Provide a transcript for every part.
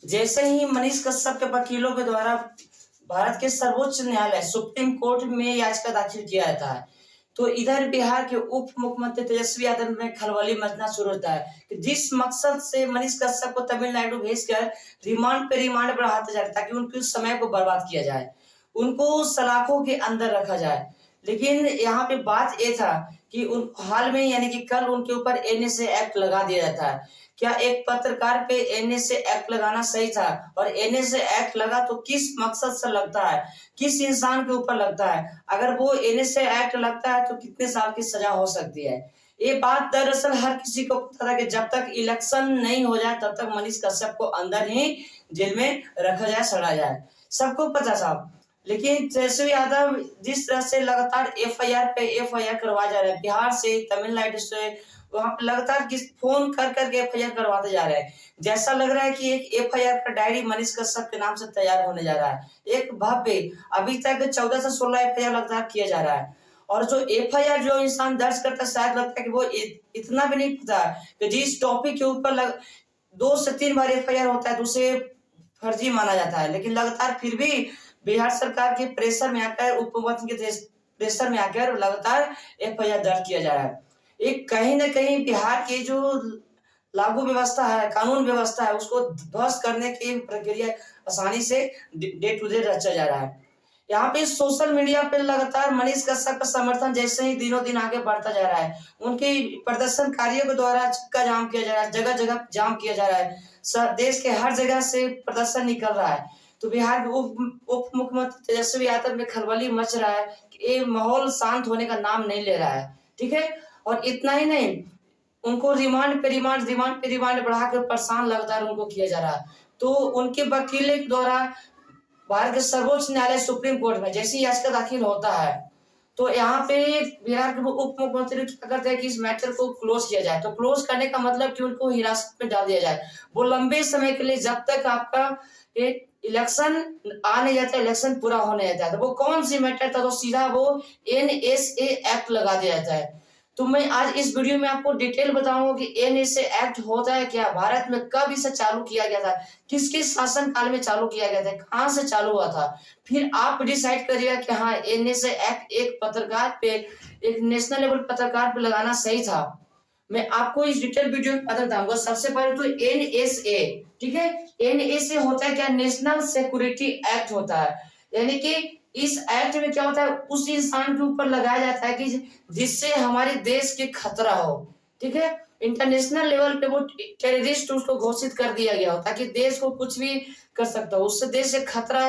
जैसे ही मनीष कश्यप के वकीलों के द्वारा भारत के सर्वोच्च न्यायालय सुप्रीम कोर्ट में याचिका दाखिल किया जाता है, तो इधर बिहार के उप मुख्यमंत्री तेजस्वी यादव में खलबली मचना शुरू होता है कि जिस मकसद से मनीष कश्यप को तमिलनाडु भेजकर रिमांड पे रिमांड बढ़ाते जा रहे ताकि उनके समय को बर्बाद किया जाए, उनको सलाखों के अंदर रखा जाए। लेकिन यहाँ पे बात ये था कि उन हाल में यानी कि कल उनके ऊपर एनएसए एक्ट लगा दिया जाता है। क्या एक पत्रकार पे एनएसए एक्ट लगाना सही था? और एनएसए एक्ट लगा तो किस मकसद से लगता है, किस इंसान के ऊपर लगता है? अगर वो एनएसए एक्ट लगता है तो कितने साल की सजा हो सकती है? ये बात दरअसल हर किसी को पता था कि जब तक इलेक्शन नहीं हो जाए तब तक मनीष कश्यप को अंदर ही जेल में रखा जाए, सड़ा जाए, सबको पता था। लेकिन तेजस्वी यादव जिस तरह से लगातार एफआईआर पे एफआईआर करवाया जा रहा है, बिहार से, तमिलनाडु से, वहां पे लगातार किस फोन कर करके एफआईआर करवाते जा रहे हैं। जैसा लग रहा है कि एक एफआईआर का डायरी मनीष कश्यप के नाम से तैयार होने जा रहा है। एक भव्य, अभी तक 14 से 16 एफआईआर लगातार किया जा रहा है। और जो एफआईआर जो इंसान दर्ज करता है, शायद लगता है कि वो इतना भी नहीं पता कि जिस टॉपिक के ऊपर 2 से 3 बार एफआईआर होता है तो उसे फर्जी माना जाता है। लेकिन लगातार फिर भी बिहार सरकार के प्रेशर में आकर, उप मुख्यमंत्री के प्रेशर में आकर लगातार एफआईआर दर्ज किया जा रहा है। एक कहीं न कहीं बिहार की जो लागू व्यवस्था है, कानून व्यवस्था है, उसको ध्वस्त करने की प्रक्रिया आसानी से डे टू डे रचा जा रहा है। यहाँ पे सोशल मीडिया पे लगातार मनीष कश्यप का समर्थन जैसे ही दिनों दिन आगे बढ़ता जा रहा है, उनके प्रदर्शनकारियों के द्वारा चक्का जाम किया जा रहा है, जगह जगह जाम किया जा रहा है, देश के हर जगह से प्रदर्शन निकल रहा है। तो बिहार के उप मुख्यमंत्री तेजस्वी यादव में खलबली मच रहा है कि ये माहौल शांत होने का नाम नहीं ले रहा है। ठीक है, और इतना ही नहीं, उनको रिमांड पे रिमांड बढ़ाकर परेशान लगातार उनको किया जा रहा है। तो उनके वकील के द्वारा भारत के सर्वोच्च न्यायालय सुप्रीम कोर्ट में जैसी याचिका दाखिल होता है, तो यहाँ पे बिहार के उप मुख्यमंत्री क्या करते हैं कि इस मैटर को क्लोज किया जाए। तो क्लोज करने का मतलब कि उनको हिरासत में डाल दिया जाए, वो लंबे समय के लिए, जब तक आपका एक इलेक्शन आ नहीं जाता, इलेक्शन पूरा होने जाता है। तो वो कौन सी मैटर था, तो सीधा वो एनएसए एक्ट लगा दिया जाता है। तो मैं आज इस वीडियो में आपको डिटेल बताऊंगा कि एनएसए एक्ट होता है क्या, भारत में कब इसे चालू किया गया था, किसके शासन काल में चालू किया गया था, कहां से चालू हुआ था। फिर आप डिसाइड करिएगा कि हाँ, एनएसए एक्ट एक पत्रकार पे, एक नेशनल लेवल पत्रकार पे लगाना सही था। मैं आपको इस डिटेल वीडियो में बताऊंगा। सबसे पहले तो एनएसए, ठीक है, एनएसए होता है क्या, नेशनल सिक्योरिटी एक्ट होता है। यानी कि इस एक्ट में क्या होता है, उस इंसान के ऊपर लगाया जाता है कि जिससे हमारे देश के खतरा हो। ठीक है, इंटरनेशनल लेवल पे वो टेररिस्ट उसको घोषित कर दिया गया हो ताकि देश को कुछ भी कर सकता हो, उससे देश से खतरा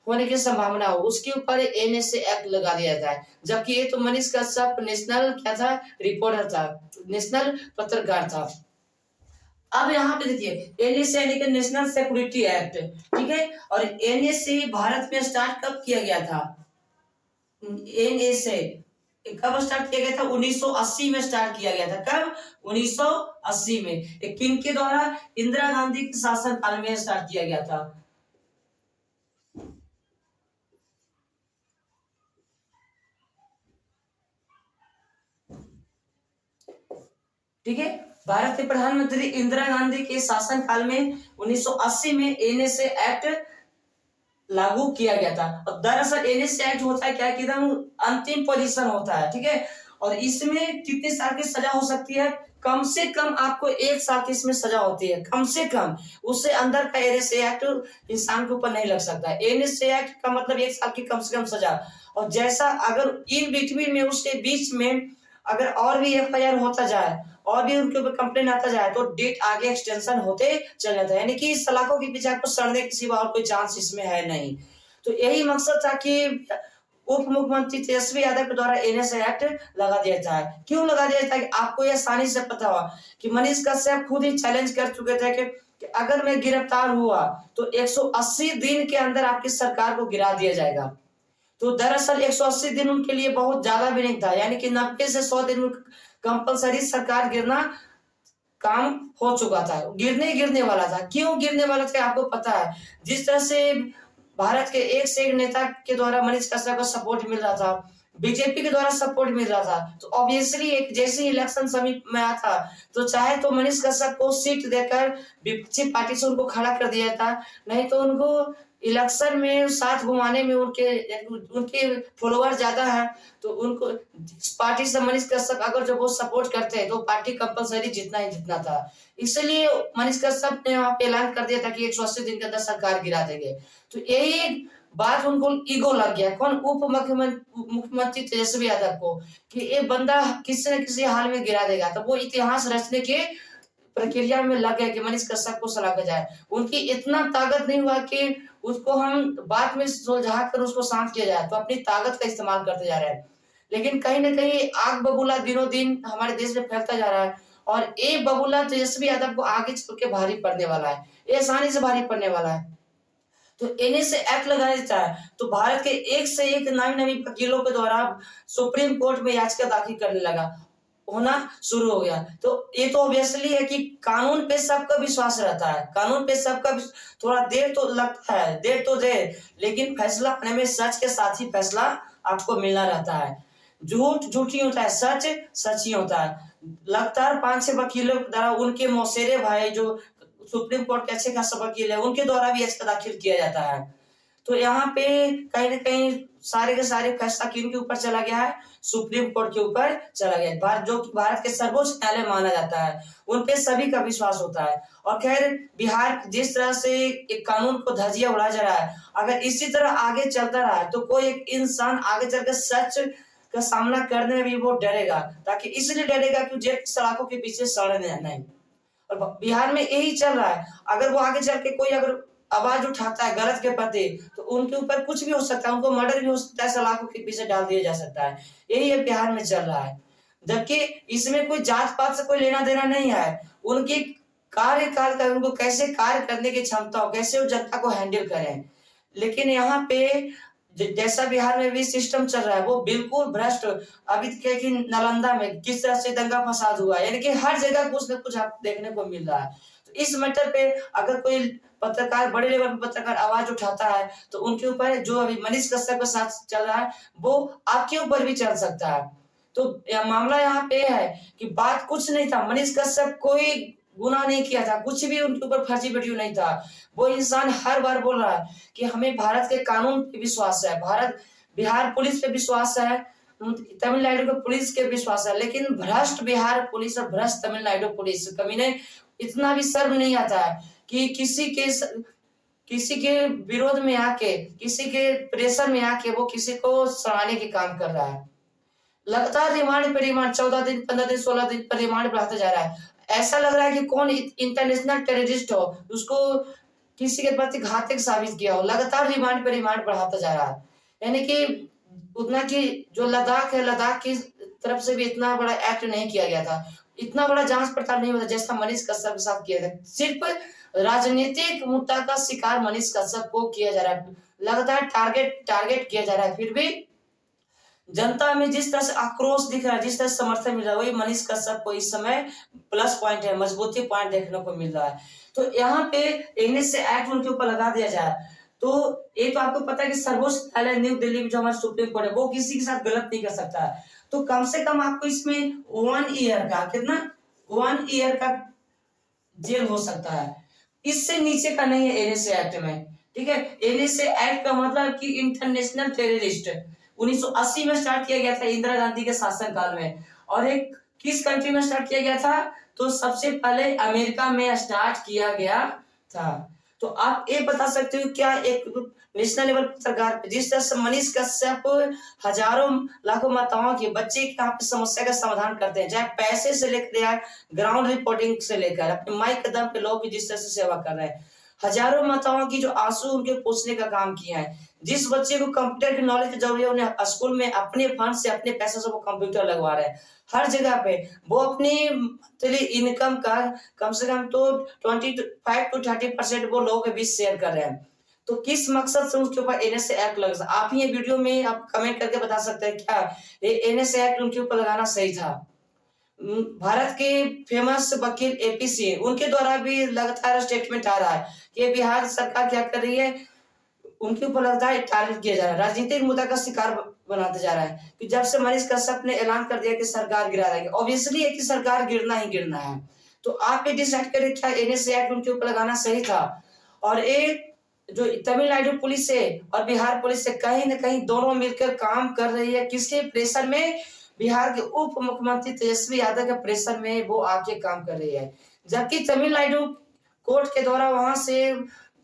होने की संभावना हो, उसके ऊपर एनएसए एक्ट लगा दिया जाता है। जबकि ये तो मनीष कश्यप नेशनल क्या था, रिपोर्टर था, नेशनल पत्रकार था। अब यहाँ पे देखिए एनएसए यानी कि नेशनल सिक्योरिटी एक्ट, ठीक है। और एनएसए भारत में स्टार्ट कब किया गया था, एनएसए कब स्टार्ट किया गया था, 1980 में स्टार्ट किया गया था। कब, 1980 में। किन के द्वारा, इंदिरा गांधी के शासन काल में स्टार्ट किया गया था। ठीक है, भारत के प्रधानमंत्री इंदिरा गांधी के शासन काल में 1980 में एनएसए एक्ट लागू किया गया था। और दरअसल एनएसए एक्ट होता है क्या कि एकदम अंतिम पोजीशन होता है, ठीक है। और इसमें कितने साल की सजा हो सकती है, कम से कम आपको 1 साल की इसमें सजा होती है, कम से कम। उससे अंदर का एनएसए एक्ट इंसान के ऊपर नहीं लग सकता। एनएसए एक्ट का मतलब 1 साल की कम से कम सजा। और जैसा अगर इन बिटवीन में, उसके बीच में अगर और भी एफआईआर होता जाए और भी उनके ऊपर कंप्लेन आता जाए तो डेट आगे एक्सटेंशन होते चल जाता है। यानी कि सलाखों के पीछे आपको सड़ने के सिवा और कोई चांस इसमें है नहीं। तो यही मकसद था कि उप मुख्यमंत्री तेजस्वी यादव के द्वारा एनएसए एक्ट लगा दिया जाए। क्यों लगा दिया जाए, आपको यह आसानी से पता हो कि मनीष कश्यप खुद ही चैलेंज कर चुके थे कि अगर मैं गिरफ्तार हुआ तो 180 दिन के अंदर आपकी सरकार को गिरा दिया जाएगा। तो दरअसल 180 दिन उनके लिए बहुत ज्यादा भी नहीं था, यानी कि 90 से 100 दिन कंपलसरी सरकार गिरना काम हो चुका था, गिरने वाला था। क्यों गिरने वाला था आपको पता है, जिस तरह से भारत के एक से एक नेता के द्वारा मनीष कश्यप को सपोर्ट मिल रहा था, बीजेपी के द्वारा सपोर्ट मिल रहा था। तो ऑब्वियसली एक जैसे इलेक्शन समीप में आया था तो चाहे तो मनीष कश्यप को सीट देकर विपक्षी पार्टी से उनको खड़ा कर दिया था, नहीं तो उनको इलेक्शन में साथ घुमाने में उनके फॉलोअर ज्यादा है, तो उनको जिस पार्टी से मनीष कश्यप अगर जो वो सपोर्ट करते हैं तो पार्टी कंपलसरी जीतना ही जीतना था। इसलिए मनीष कश्यप ने वहां पे ऐलान कर दिया था कि 180 दिन के अंदर सरकार गिरा देंगे। तो यही बात उनको ईगो लग गया, कौन, उप मुख्यमंत्री तेजस्वी यादव को, कि ये बंदा किसी न किसी हाल में गिरा देगा। तो वो इतिहास रचने के प्रक्रिया में लग गया कि मनीष कश्यप को सलाह जाए। उनकी इतना ताकत नहीं हुआ कि उसको हम बात में सुलझा कर उसको शांत किया जाए, तो अपनी ताकत का इस्तेमाल करते जा रहे हैं। लेकिन कहीं ना कहीं आग बबूला दिनों दिन हमारे देश में फैलता जा रहा है, और ये बबूला तेजस्वी यादव को आगे चल के भारी पड़ने वाला है, ये आसानी से भारी पड़ने वाला है। तो इन्हें से एक्ट लगाया जाता है तो भारत के एक से एक नामी नामी वकीलों के द्वारा सुप्रीम कोर्ट में याचिका दाखिल करने लगा, होना शुरू हो गया। तो ये तो ऑब्वियसली है कि कानून पे सबका विश्वास रहता है, कानून पे सबका थोड़ा देर तो लगता है, देर तो देर, लेकिन फैसला आने में सच के साथ ही फैसला आपको मिलना रहता है। झूठ झूठ ही होता है, सच सच ही होता है। लगातार 5-6 वकीलों के द्वारा, उनके मौसेरे भाई जो सुप्रीम कोर्ट के अच्छे खासा वकील है, उनके द्वारा भी याचिका दाखिल किया जाता है। तो यहाँ पे कहीं ना कहीं सारे के सारे फैसला किन के ऊपर चला गया है, सुप्रीम कोर्ट के ऊपर चला गया। भारत के सर्वोच्च न्यायालय माना जाता है, उनपे सभी का विश्वास होता है। और खैर बिहार जिस तरह से एक कानून को धजिया उड़ाया जा रहा है, अगर इसी तरह आगे चलता रहा तो कोई एक इंसान आगे चलकर सच का सामना करने में भी वो डरेगा, ताकि इसलिए डरेगा कि जेल की सलाखों के पीछे सड़ने नहीं। और बिहार में यही चल रहा है, अगर वो आगे चल के कोई अगर आवाज उठाता है गलत के प्रति तो उनके ऊपर कुछ भी हो सकता है, उनको मर्डर भी हो सकता है, सलाखों के पीछे डाल दिया जा सकता है। यही है बिहार में चल रहा है, जबकि इसमें कोई जात पात से कोई लेना देना नहीं है। उनकी कार्यकाल का, उनको कैसे कार्य करने की क्षमता हो, कैसे वो जनता को हैंडल करें। लेकिन यहाँ पे जैसा बिहार में भी सिस्टम चल रहा है वो बिल्कुल भ्रष्ट। अभी कि नालंदा में किस तरह से दंगा फसाद हुआ, यानी कि हर जगह कुछ न कुछ आपको देखने को मिल रहा है। तो इस मैटर पे अगर कोई पत्रकार, बड़े लेवल पर पत्रकार आवाज उठाता है तो उनके ऊपर जो अभी मनीष कश्यप के साथ चल रहा है वो आपके ऊपर भी चल सकता है। तो मामला यहाँ पे है कि बात कुछ नहीं था, मनीष कश्यप कोई गुनाह नहीं किया था, कुछ भी उनके ऊपर फर्जी वीडियो नहीं था। वो इंसान हर बार बोल रहा है कि हमें भारत के कानून पे विश्वास है, भारत बिहार पुलिस पे विश्वास है, तमिलनाडु के पुलिस के विश्वास है। लेकिन भ्रष्ट बिहार पुलिस और भ्रष्ट तमिलनाडु पुलिस कमीने इतना भी शर्म नहीं आता है कि किसी के विरोध में आके, किसी के प्रेशर में आके वो किसी को सड़ाने के काम कर रहा है। लगातार रिमांड पे रिमांड, 14 दिन, 15 दिन, 16 दिन पर रिमांड बढ़ाता जा रहा है। ऐसा लग रहा है कि कौन इंटरनेशनल टेररिस्ट हो, उसको किसी के प्रति घातक साबित किया हो, लगातार रिमांड पे रिमांड बढ़ाता जा रहा है। यानी कि उतना कि जो लद्दाख है, लद्दाख की तरफ से भी इतना बड़ा एक्ट नहीं किया गया था, इतना बड़ा जांच पड़ताल नहीं हुआ जैसा मनीष कश्यप के साथ किया गया। सिर्फ राजनीतिक मुद्दा का शिकार मनीष कश्यप को किया जा रहा है, लगातार टारगेट किया जा रहा है। फिर भी जनता में जिस तरह से आक्रोश दिख रहा है, जिस तरह से समर्थन मिल रहा है, वही मनीष कश्यप को इस समय प्लस पॉइंट है, मजबूती पॉइंट देखने को मिल रहा है। तो यहाँ पे इग्निस से एक्ट उनके ऊपर लगा दिया जाए तो ये तो आपको पता है कि सर्वोच्च न्यायालय न्यू दिल्ली में जो हमारा सुप्रीम कोर्ट है वो किसी के साथ गलत नहीं कर सकता है। तो कम से कम आपको इसमें 1 ईयर का, कितना, 1 ईयर का जेल हो सकता है, इससे नीचे का नहीं है एनएसए एक्ट में। ठीक है, एनएसए एक्ट का मतलब कि इंटरनेशनल टेररिस्ट 1980 में स्टार्ट किया गया था इंदिरा गांधी के शासनकाल में। और एक किस कंट्री में स्टार्ट किया गया था, तो सबसे पहले अमेरिका में स्टार्ट किया गया था। तो आप ये बता सकते हो क्या एक नेशनल लेवल पत्रकार जिस तरह से मनीष कश्यप हजारों लाखों माताओं के बच्चे की समस्या का समाधान करते हैं, चाहे पैसे से लेकर या ग्राउंड रिपोर्टिंग से लेकर अपने माइक कदम पे लोग की जिस तरह से सेवा कर रहे हैं, हजारों माताओं की जो आंसू उनके पोछने का काम किया है। जिस बच्चे को कंप्यूटर की नॉलेज की जरूरत है उन्हें स्कूल में अपने फंड से, अपने पैसे से वो कंप्यूटर लगवा रहे हैं। हर जगह पे वो अपनी इनकम का कम से कम तो 25 to 30% वो लोगों के बीच शेयर कर रहे हैं। तो किस मकसद से उसके ऊपर एनएसए एक्ट लगा, आप ही ये वीडियो में आप कमेंट करके बता सकते हैं क्या ये एनएसए एक्ट उनके ऊपर लगाना सही था। भारत के फेमस वकील एपी सिंह, उनके द्वारा भी लगातार स्टेटमेंट आ रहा है कि बिहार सरकार क्या कर रही है, उनके ऊपर लगता है टारगेट किया जा रहा है, राजनीतिक मुद्दा का शिकार बनाते जा रहा है कि जब से मनीष कश्यप ने ऐलान कर दिया कि सरकार गिरा देंगे, ऑब्वियसली है कि सरकार गिरना ही गिरना है। तो आप ये डिसाइड करें क्या एनएसए एक्ट उनके ऊपर लगाना सही था। और एक जो तमिलनाडु पुलिस है और बिहार पुलिस है, कहीं ना कहीं दोनों मिलकर काम कर रही है। किसके प्रेशर में? बिहार के उप मुख्यमंत्री तेजस्वी यादव के प्रेशर में वो आके काम कर रही है। जबकि तमिलनाडु कोर्ट के द्वारा वहां से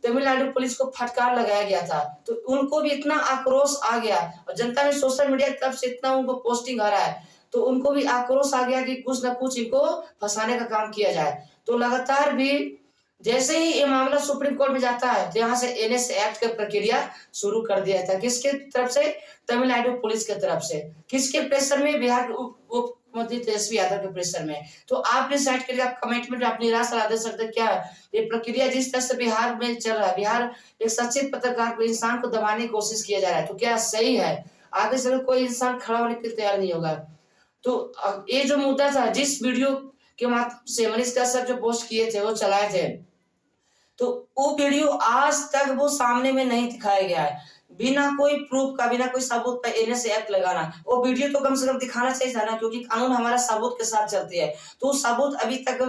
तमिलनाडु पुलिस को फटकार लगाया गया था, तो उनको भी इतना आक्रोश आ गया और जनता में सोशल मीडिया की तरफ से इतना उनको पोस्टिंग आ रहा है, तो उनको भी आक्रोश आ गया कि कुछ ना कुछ इनको फंसाने का काम किया जाए। तो लगातार भी जैसे ही ये मामला सुप्रीम कोर्ट में जाता है, तो यहाँ से एनएस एक्ट की प्रक्रिया शुरू कर दिया था। किसके तरफ से? तमिलनाडु पुलिस के तरफ से। किसके प्रेशर में? बिहार के उप मुख्यमंत्री तेजस्वी यादव के प्रेशर में। तो आप डिसाइड करिए, आप कमेंट में अपनी राय सलाह दे सकते हैं। क्या ये प्रक्रिया जिस तरह से बिहार में चल रहा है, बिहार एक सच्चे पत्रकार को, इंसान को दबाने की कोशिश किया जा रहा है, तो क्या सही है? आगे चल कोई इंसान खड़ा होने के लिए तैयार नहीं होगा। तो ये जो मुद्दा था, जिस वीडियो के माध्यम से मनीष कश्यप जो पोस्ट किए थे, वो चलाए थे, तो वो वीडियो आज तक वो सामने में नहीं दिखाया गया है। बिना कोई प्रूफ का, बिना कोई सबूत पे एनएसए एक्ट लगाना, वो वीडियो तो कम से कम दिखाना चाहिए था ना, क्योंकि कानून हमारा सबूत के साथ चलती है। तो सबूत अभी तक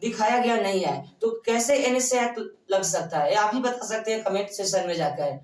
दिखाया गया नहीं है, तो कैसे एनएसए एक्ट लग सकता है? आप ही बता सकते हैं कमेंट सेक्शन में जाकर।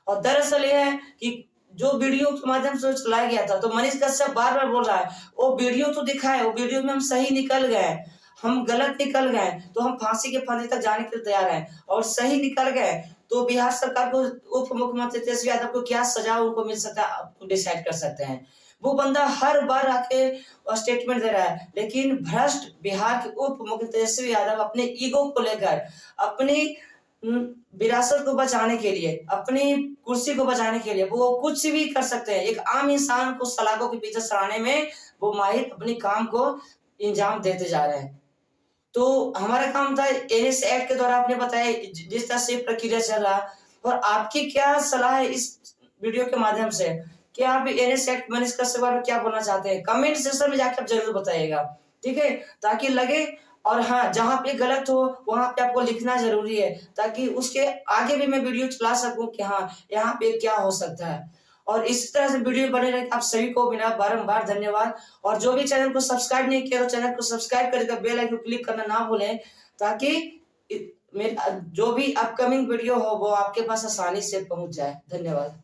और दरअसल यह है कि जो वीडियो के माध्यम से चलाया गया था, तो मनीष कश्यप बार बार बोल रहा है वो वीडियो तो दिखाए, वो वीडियो में हम सही निकल गए, हम गलत निकल गए तो हम फांसी के फंदे तक जाने के लिए तैयार हैं, और सही निकल गए तो बिहार सरकार को, उप मुख्यमंत्री तेजस्वी यादव को क्या सजा उनको मिल सकता है, आप डिसाइड कर सकते हैं। वो बंदा हर बार आके स्टेटमेंट दे रहा है, लेकिन भ्रष्ट बिहार के उप मुख्यमंत्री तेजस्वी यादव अपने ईगो को लेकर, अपनी विरासत को बचाने के लिए, अपनी कुर्सी को बचाने के लिए वो कुछ भी कर सकते हैं। एक आम इंसान को सलाखों के पीछे सड़ाने में वो माहिर अपने काम को इंजाम देते जा रहे हैं। तो हमारा काम था एनएस एक्ट के द्वारा आपने बताया जिस तरह से प्रक्रिया चल रहा, और आपकी क्या सलाह है इस वीडियो के माध्यम से? क्या आप एनएस एक्ट मनीष कश्यप पर क्या बोलना चाहते हैं? कमेंट सेक्शन में जाकर जरूर बताइएगा, ठीक है, ताकि लगे। और हाँ, जहां पे गलत हो वहां पे आपको लिखना जरूरी है, ताकि उसके आगे भी मैं वीडियो चला सकूं कि हाँ यहाँ पे क्या हो सकता है। और इस तरह से वीडियो बने रहे। आप सभी को मेरा बारंबार धन्यवाद। और जो भी चैनल को सब्सक्राइब नहीं किया तो चैनल को सब्सक्राइब करके बेल आइकन क्लिक करना ना भूलें, ताकि मेरा जो भी अपकमिंग वीडियो हो वो आपके पास आसानी से पहुंच जाए। धन्यवाद।